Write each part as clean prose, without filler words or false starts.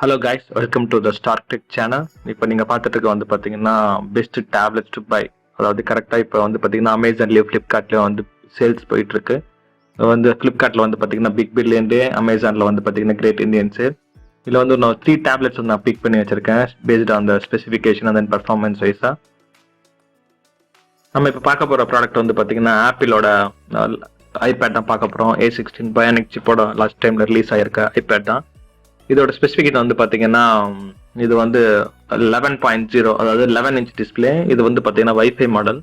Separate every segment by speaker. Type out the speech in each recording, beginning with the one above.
Speaker 1: Hello guys, welcome to the Stark tech channel. இப்போ நீங்கள் பார்த்துட்டு இருக்க வந்து பார்த்தீங்கன்னா பெஸ்ட் டேப்லெட்ஸ் டு பை. அதாவது கரெக்டாக இப்போ வந்து பார்த்தீங்கன்னா அமேசான்லேயும் ஃப்ளிப்கார்ட்லேயும் வந்து சேல்ஸ் போயிட்டுருக்கு. வந்து ஃப்ளிப்கார்ட்டில் வந்து பார்த்தீங்கன்னா பிக் பில்லேருந்தே அமேசானில் வந்து பார்த்தீங்கன்னா கிரேட் இந்தியன் சேல். இதில் வந்து நான் 3 டேப்லெட்ஸ் வந்து நான் பிக் பண்ணி வச்சிருக்கேன் based on the specification and then performance வைஸாக. நம்ம இப்போ பார்க்க போகிற ப்ராடக்ட் வந்து பார்த்தீங்கன்னா ஆப்பிளோட ஐபேட் தான் பார்க்க போகிறோம். A16 பயானிக் சிப்போட லாஸ்ட் டைமில் ரிலீஸ் ஆகிருக்க ஐபேட் தான். இதோட ஸ்பெசிஃபிகேஷன் வந்து பார்த்தீங்கன்னா இது வந்து 11.0, அதாவது 11 இன்ச் டிஸ்பிளே. இது வந்து பார்த்தீங்கன்னா வைஃபை மாடல்.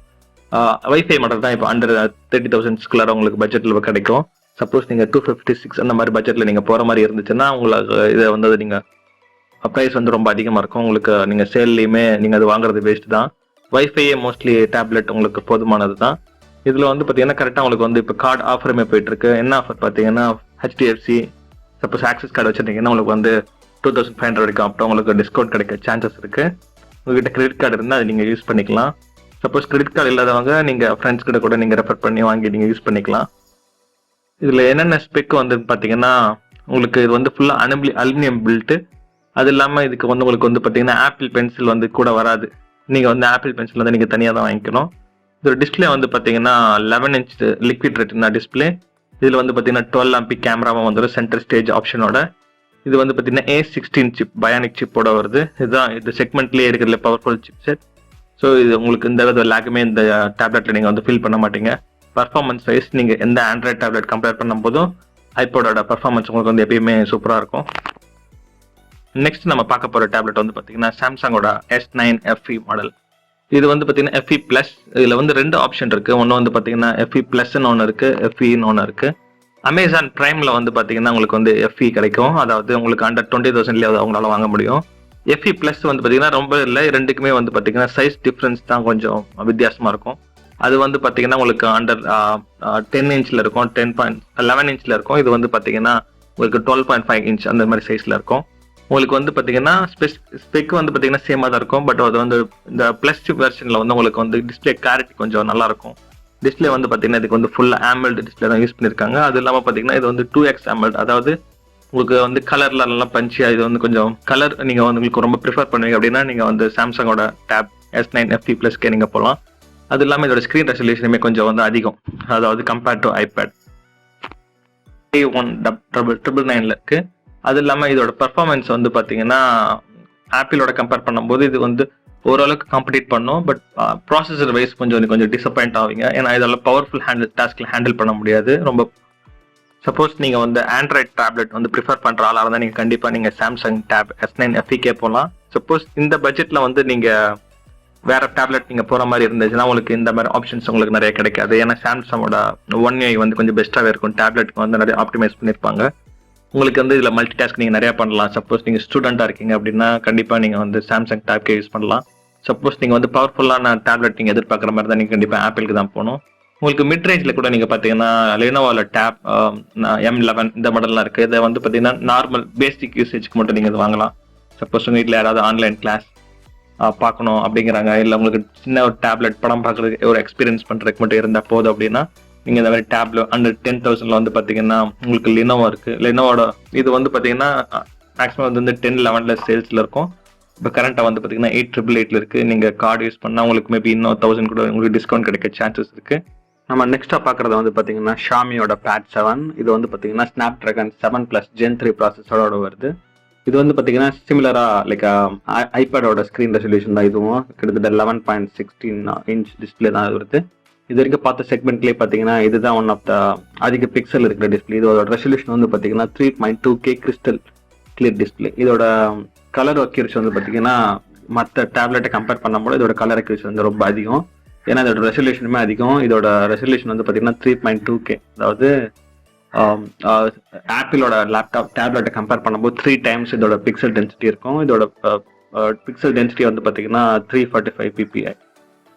Speaker 1: வைஃபை மாடல் தான் இப்போ அண்டர் 30,000 உங்களுக்கு பட்ஜெட்டில் கிடைக்கும். சப்போஸ் நீங்கள் 256 அந்த மாதிரி பட்ஜெட்டில் நீங்கள் போகிற மாதிரி இருந்துச்சுன்னா உங்களுக்கு இதை வந்து நீங்கள் ப்ரைஸ் வந்து ரொம்ப அதிகமாக இருக்கும். உங்களுக்கு நீங்கள் சேல்லையுமே நீங்கள் அது வாங்குறது வேஸ்ட் தான். வைஃபையே மோஸ்ட்லி டேப்லெட் உங்களுக்கு போதுமானது தான். இதில் வந்து பார்த்தீங்கன்னா கரெக்டாக உங்களுக்கு வந்து இப்போ கார்டு ஆஃபருமே போயிட்டுருக்கு. என்ன ஆஃபர் பார்த்தீங்கன்னா HDFC சப்போஸ் ஆக்சஸ் கார்டு வச்சுருந்தீங்கன்னா உங்களுக்கு வந்து 2500 வரைக்கும் அப்புறம் உங்களுக்கு டிஸ்கவுண்ட் கிடைக்க சான்சஸ் இருக்குது. உங்கள்கிட்ட கிரெடிட் கார்டு இருந்தால் அதை நீங்கள் யூஸ் பண்ணிக்கலாம். சப்போஸ் கிரெடிட் கார்டு இல்லாதவங்க நீங்கள் ஃப்ரெண்ட்ஸ் கிட்ட கூட நீங்கள் ரெஃபர் பண்ணி வாங்கி நீங்கள் யூஸ் பண்ணிக்கலாம். இதில் என்னென்ன ஸ்பெக் வந்து பார்த்தீங்கன்னா உங்களுக்கு இது வந்து ஃபுல்லாக அலுமினியம் பில்ட்டு. அது இல்லாமல் இதுக்கு வந்து உங்களுக்கு வந்து பார்த்தீங்கன்னா ஆப்பிள் பென்சில் வந்து கூட வராது. நீங்கள் வந்து ஆப்பிள் பென்சில் வந்து நீங்கள் தனியாக தான் வாங்கிக்கணும். இதோட டிஸ்பிளே வந்து பார்த்தீங்கன்னா 11 இன்ச் லிக்விட் ரெட்டினா டிஸ்பிளே. இதில் வந்து பார்த்தீங்கன்னா 12 MP கேமராவும் வந்துடும் சென்டர் ஸ்டேஜ் ஆப்ஷனோட. இது வந்து பார்த்தீங்கன்னா A16 சிப் பயானிக் சிப்போட வருது. இதுதான் இந்த செக்மெண்ட்லேயே இருக்கிறதுல பவர்ஃபுல் சிப் செட். ஸோ இது உங்களுக்கு இந்த வித லேக்குமே இந்த டேப்லெட்டில் நீங்கள் வந்து ஃபீல் பண்ண மாட்டீங்க. பர்ஃபார்மன்ஸ் வைஸ் நீங்கள் எந்த ஆண்ட்ராய்ட் டேப்லெட் கம்பேர் பண்ணும் போதும் ஐபோடோட பர்ஃபார்மன்ஸ் உங்களுக்கு வந்து எப்பயுமே சூப்பராக இருக்கும். நெக்ஸ்ட் நம்ம பார்க்க போகிற டேப்லெட் வந்து பார்த்தீங்கன்னா சாம்சங்கோட S9 FE மாடல். இது வந்து பார்த்தீங்கன்னா FE ப்ளஸ். இதில் வந்து 2 ஆப்ஷன் இருக்குது. ஒன்று வந்து பார்த்தீங்கன்னா FE ப்ளஸ்ன்னு ஒன்று இருக்குது, FEன்னு ஒன்று இருக்குது. அமேசான் ப்ரைமில் வந்து பார்த்தீங்கன்னா உங்களுக்கு வந்து FE கிடைக்கும். அதாவது உங்களுக்கு அண்டர் 20,000 அவங்களால வாங்க முடியும். FE ப்ளஸ் வந்து பார்த்தீங்கன்னா ரொம்ப இல்லை, ரெண்டுக்குமே வந்து பார்த்தீங்கன்னா சைஸ் டிஃப்ரென்ஸ் தான் கொஞ்சம் வித்தியாசமாக இருக்கும். அது வந்து பார்த்தீங்கன்னா உங்களுக்கு அண்டர் 10 இன்ச்சில் இருக்கும், 11 இன்ச்சில் இருக்கும். இது வந்து பார்த்தீங்கன்னா உங்களுக்கு 12.5 இன்ச் அந்த மாதிரி சைஸில் இருக்கும். உங்களுக்கு வந்து பார்த்தீங்கன்னா ஸ்பெக் வந்து பார்த்தீங்கன்னா சேமாக தான் இருக்கும். பட் அது வந்து இந்த ப்ளஸ் வெர்ஷனில் வந்து உங்களுக்கு வந்து டிஸ்பிளே கிளாரிட்டி கொஞ்சம் நல்லாயிருக்கும். டிஸ்பிளே வந்து பார்த்தீங்கன்னா இதுக்கு வந்து ஃபுல் AMOLED டிஸ்பிளே தான் யூஸ் பண்ணியிருக்காங்க. அது இல்லாமல் பார்த்தீங்கன்னா இது வந்து 2x AMOLED. அதாவது உங்களுக்கு வந்து கலரில் நல்லா பஞ்சியாக இது வந்து கொஞ்சம் கலர் நீங்கள் வந்து உங்களுக்கு ரொம்ப ப்ரிஃபர் பண்ணுவீங்க அப்படின்னா நீங்கள் வந்து சாம்சங்கோட டேப் S9 FE ப்ளஸ்க்கே நீங்கள் போகலாம். அது இல்லாமல் இதோட ஸ்க்ரீன் ரெசல்யூஷனுமே கொஞ்சம் வந்து அதிகம், அதாவது கம்பேர்ட் டு ஐபேட். A199 இருக்குது. அது இல்லாமல் இதோட பர்ஃபார்மன்ஸ் வந்து பார்த்தீங்கன்னா ஆப்பிளோட கம்பேர் பண்ணும்போது இது வந்து ஓரளவுக்கு காம்படிட் பண்ணும். பட் ப்ராசஸர் வைஸ் கொஞ்சம் டிசப்பாயிண்ட் ஆவீங்க. ஏன்னா இதெல்லாம் பவர்ஃபுல் டாஸ்கில் ஹேண்டில் பண்ண முடியாது ரொம்ப. சப்போஸ் நீங்கள் வந்து ஆண்ட்ராய்ட் டேப்லெட் வந்து ப்ரிஃபர் பண்ணுற ஆளாக இருந்தால் நீங்கள் கண்டிப்பாக நீங்கள் சாம்சங் டேப் S9 FE போகலாம். சப்போஸ் இந்த பட்ஜெட்டில் வந்து நீங்கள் வேற டேப்லெட் நீங்கள் போகிற மாதிரி இருந்துச்சுன்னா உங்களுக்கு இந்த மாதிரி ஆப்ஷன்ஸ் உங்களுக்கு நிறைய கிடைக்காது. ஏன்னா சாம்சங்கோட One UI வந்து கொஞ்சம் பெஸ்ட்டாகவே இருக்கும். டேப்லெட்டுக்கு வந்து நிறைய ஆப்டிமைஸ் பண்ணியிருப்பாங்க. உங்களுக்கு வந்து இதில் மல்டி டாஸ்க் நீங்கள் நிறையா பண்ணலாம். சப்போஸ் நீங்கள் ஸ்டூடெண்ட்டாக இருக்கீங்க அப்படின்னா கண்டிப்பாக நீங்கள் வந்து சாம்சங் டேப்கே யூஸ் பண்ணலாம். சப்போஸ் நீங்கள் வந்து பவர்ஃபுல்லான டேப்லெட் நீங்கள் எதிர்பார்க்குற மாதிரி தான் நீங்கள் கண்டிப்பாக ஆப்பிளுக்கு தான் போகணும். உங்களுக்கு மிட் ரேஞ்சில் கூட நீங்கள் பார்த்தீங்கன்னா லெனோவோவில் டேப் M11 இந்த மாடல்லாம் இருக்குது. இதை வந்து பார்த்தீங்கன்னா நார்மல் பேசிக் யூசேஜ்க்கு மட்டும் நீங்கள் இது வாங்கலாம். சப்போஸ் உங்கள் வீட்டில் யாராவது ஆன்லைன் கிளாஸ் பார்க்கணும் அப்படிங்கிறாங்க, இல்லை உங்களுக்கு சின்ன ஒரு டேப்லெட் படம் பார்க்குறதுக்கு ஒரு எக்ஸ்பீரியன்ஸ் பண்ணுறதுக்கு மட்டும் இருந்தால் போதும் அப்படின்னா நீங்கள் இந்த மாதிரி டேப்ல அண்டர் 10,000 வந்து பார்த்தீங்கன்னா உங்களுக்கு லெனோவோ இருக்குது. லெனோவோட இது வந்து பார்த்தீங்கன்னா மேக்ஸிமம் வந்து 10-11 சேல்ஸில் இருக்கும். இப்போ கரண்ட்டாக வந்து பார்த்தீங்கன்னா 8,888 இருக்குது. நீங்கள் கார்டு யூஸ் பண்ணால் உங்களுக்கு மேபி இன்னும் 1000 கூட உங்களுக்கு டிஸ்கவுண்ட் கிடைக்க சான்சஸ் இருக்குது. நம்ம நெக்ஸ்ட்டாக பார்க்குறது வந்து பார்த்தீங்கன்னா ஷாமியோட Pad 7. இது வந்து பார்த்தீங்கன்னா Snapdragon 7+ Gen 3 ப்ராசஸரோட வருது. இது வந்து பார்த்தீங்கன்னா சிமிலராக லைக் ஐபேடோட ஸ்க்ரீன் ரெசல்யூஷன் தான். இதுவும் கிட்டத்தட்ட 11.16 இன்ச் டிஸ்பிளே தான் வருது. இது வரைக்கும் பார்த்த செக்மெண்ட்லேயே பார்த்தீங்கன்னா இதுதான் ஒன் ஆஃப் த அதிக பிக்சல் இருக்கிற டிஸ்பிளே. இதோட ரெசல்யூஷன் வந்து பார்த்தீங்கன்னா 3.2K கிறிஸ்டல் கிளியர் டிஸ்பிளே. இதோட கலர் அக்யூரசி வந்து பார்த்தீங்கன்னா மற்ற டேப்லெட்டை கம்பேர் பண்ணும்போது இதோட கலர் அக்யூரசி வந்து ரொம்ப அதிகம். ஏன்னா இதோட ரெசல்யூஷனுமே அதிகம். இதோட ரெசல்யூஷன் வந்து பார்த்தீங்கன்னா 3.2K. அதாவது ஆப்பிளோட டேப்லெட்டை கம்பேர் பண்ணும்போது 3 times இதோட பிக்சல் டென்சிட்டி இருக்கும். இதோட பிக்சல் டென்சிட்டி வந்து பார்த்தீங்கன்னா 345 ppi.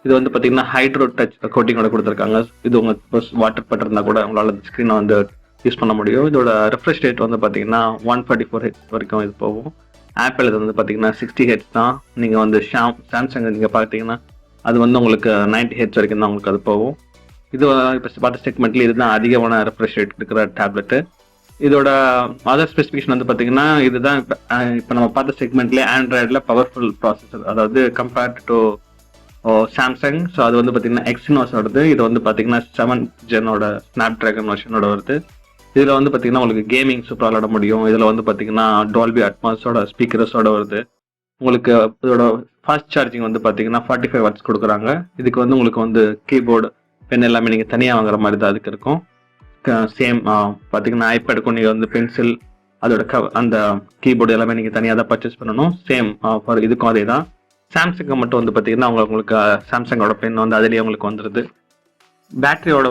Speaker 1: இது வந்து பார்த்தீங்கன்னா ஹைட்ரோ டச் கோட்டிங்கோட கொடுத்துருக்காங்க. இது உங்கள் வாட்டர் பட்டிருந்தா கூட உங்களால் ஸ்க்ரீனை வந்து யூஸ் பண்ண முடியும். இதோட ரெஃப்ரெஷ் ரேட் வந்து பார்த்தீங்கன்னா 144 Hz வரைக்கும் இது போகும். ஆப்பிள் இது வந்து பார்த்தீங்கன்னா 60 Hz தான். நீங்கள் வந்து சாம்சங் நீங்கள் பார்த்தீங்கன்னா அது வந்து உங்களுக்கு 90 Hz வரைக்கும் தான் உங்களுக்கு அது போகும். இது இப்போ பார்த்த செக்மெண்ட்லேயே இதுதான் அதிகமான ரெஃப்ரெஷ் ரேட் இருக்கிற டேப்லெட்டு. இதோட அதர் ஸ்பெசிஃபிகேஷன் வந்து பார்த்தீங்கன்னா இதுதான் இப்போ நம்ம பார்த்த செக்மெண்ட்லேயே ஆண்ட்ராய்டில் பவர்ஃபுல் ப்ராசஸர், அதாவது கம்பேர்ட் டு சாம்சங். ஸோ அது வந்து பார்த்தீங்கன்னா எக்ஸினோஸ் வருது. இது வந்து பார்த்தீங்கன்னா 7th ஜெனோட ஸ்னாப் டிராகன் வெர்ஷனோட வருது. இதில் வந்து பார்த்தீங்கன்னா உங்களுக்கு கேமிங் சூப்பராக விளாட முடியும். இதில் வந்து பார்த்தீங்கன்னா டால்பி அட்மாஸோட ஸ்பீக்கர்ஸோட வருது. உங்களுக்கு இதோட ஃபாஸ்ட் சார்ஜிங் வந்து பார்த்தீங்கன்னா 45 வாட்ஸ் கொடுக்குறாங்க. இதுக்கு வந்து உங்களுக்கு வந்து கீபோர்டு பென் எல்லாமே நீங்கள் தனியாக வாங்குற மாதிரி தான் அதுக்கு இருக்கும். சேம் பார்த்தீங்கன்னா ஐபேடுக்கும் நீங்கள் வந்து பென்சில் அதோட அந்த கீபோர்டு எல்லாமே நீங்கள் தனியாக தான் பர்ச்சேஸ் பண்ணணும். சேம் ஃபார் இதுக்கும் அதே தான். சாம்சங்கை மட்டும் வந்து பார்த்தீங்கன்னா உங்களுக்கு சாம்சங்கோட பென் வந்து அதுலேயே உங்களுக்கு வந்துடுது. பேட்டரியோட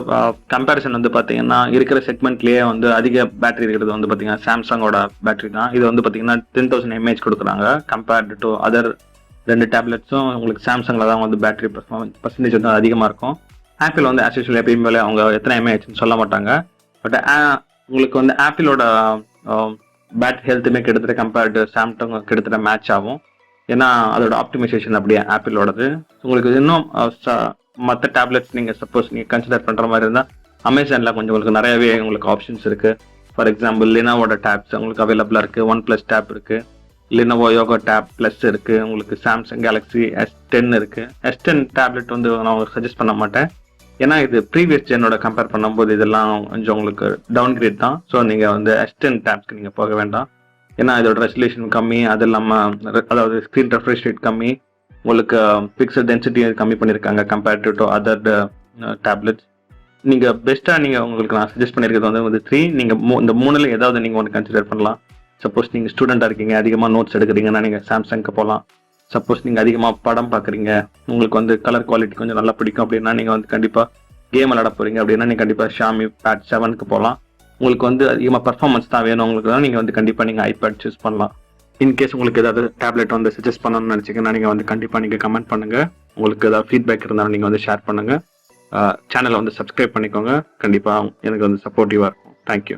Speaker 1: கம்பேரிசன் வந்து பார்த்தீங்கன்னா இருக்கிற செக்மெண்ட்லேயே வந்து அதிக பேட்டரி இருக்கிறது வந்து பார்த்தீங்கன்னா சாம்சங்கோட பேட்டரி தான். இது வந்து பார்த்தீங்கன்னா 10,000 mAh கொடுக்குறாங்க. கம்பேர்டு டு அதர் 2 டேப்லெட்ஸும் உங்களுக்கு சாம்சங்கில் தான் வந்து பேட்டரி பர்சன்டேஜ் வந்து அதிகமாக இருக்கும். ஆப்பிள் வந்து ஆஸ் யூஷுவல் எப்பயும் போல அவங்க எத்தனை mAhன்னு சொல்ல மாட்டாங்க. பட் உங்களுக்கு வந்து ஆப்பிளோட பேட்டரி ஹெல்த்துமே கிட்டத்தட்ட கம்பேர்டு சாம்சங் கிட்டத்தட்ட மேட்ச் ஆகும். ஏன்னா அதோட ஆப்டிமைசேஷன் அப்படியே ஆப்பிளோடது. உங்களுக்கு இன்னும் மற்ற டேப்லெட்ஸ் நீங்கள் சப்போஸ் நீங்கள் கன்சிடர் பண்ணுற மாதிரி இருந்தால் அமேசானில் கொஞ்சம் உங்களுக்கு நிறையவே உங்களுக்கு ஆப்ஷன்ஸ் இருக்குது. ஃபார் எக்ஸாம்பிள் லினோவோட டேப்ஸ் உங்களுக்கு அவைலபிளாக இருக்குது. OnePlus டேப் இருக்குது, லினோவோ யோகோ டேப் ப்ளஸ் இருக்குது, உங்களுக்கு சாம்சங் கேலக்ஸி S10 இருக்குது. S10 டேப்லெட் வந்து நான் உங்களுக்கு சஜஸ்ட் பண்ண மாட்டேன். ஏன்னா இது ப்ரீவியஸ் ஜெனோட கம்பேர் பண்ணும்போது இதெல்லாம் கொஞ்சம் உங்களுக்கு டவுன் கிரேட் தான். ஸோ நீங்கள் வந்து S10 டேப்ஸ்க்கு நீங்கள் போக வேண்டாம். ஏன்னா இதோட ரெசல்யூஷன் கம்மி, அது இல்லாமல் அதாவது ஸ்க்ரீன் ரெஃப்ரெஷ் ரேட் கம்மி, உங்களுக்கு பிக்சல் டென்சிட்டி கம்மி பண்ணியிருக்காங்க கம்பேர்ட் டு அதர் டேப்லெட்ஸ். நீங்கள் பெஸ்ட்டாக நீங்கள் உங்களுக்கு நான் சஜஸ்ட் பண்ணியிருக்கிறது வந்து 3. நீங்கள் இந்த 3ல் ஏதாவது நீங்கள் ஒன்று கன்சிடர் பண்ணலாம். சப்போஸ் நீங்கள் ஸ்டூடெண்ட்டாக இருக்கீங்க, அதிகமாக நோட்ஸ் எடுக்கிறீங்கன்னா நீங்கள் சாம்சங்க்கு போகலாம். சப்போஸ் நீங்கள் அதிகமாக படம் பார்க்குறீங்க, உங்களுக்கு வந்து கலர் குவாலிட்டி கொஞ்சம் நல்லா பிடிக்கும் அப்படின்னா நீங்கள் வந்து கண்டிப்பாக கேம் விளாட போகிறீங்க அப்படின்னா நீங்கள் கண்டிப்பாக ஷாமி பேட் 7க்கு போகலாம். உங்களுக்கு வந்து அதிகமாக பர்ஃபார்மன்ஸ் தான் வேணும் உங்களுக்கு தான், நீங்கள் வந்து கண்டிப்பாக நீங்கள் ஐபேட் சூஸ் பண்ணலாம். இன்கேஸ் உங்களுக்கு ஏதாவது டேப்லெட் வந்து சஜஸ்ட் பண்ணணும்னு நினச்சிங்கன்னா நீங்கள் வந்து கண்டிப்பாக நீங்கள் கமெண்ட் பண்ணுங்கள். உங்களுக்கு ஏதாவது ஃபீட்பேக் இருந்தாலும் நீங்கள் வந்து ஷேர் பண்ணுங்கள். சேனலை வந்து சப்ஸ்கிரைப் பண்ணிக்கோங்க. கண்டிப்பாக எனக்கு வந்து சப்போர்ட்டிவாக இருக்கும். தேங்க்யூ.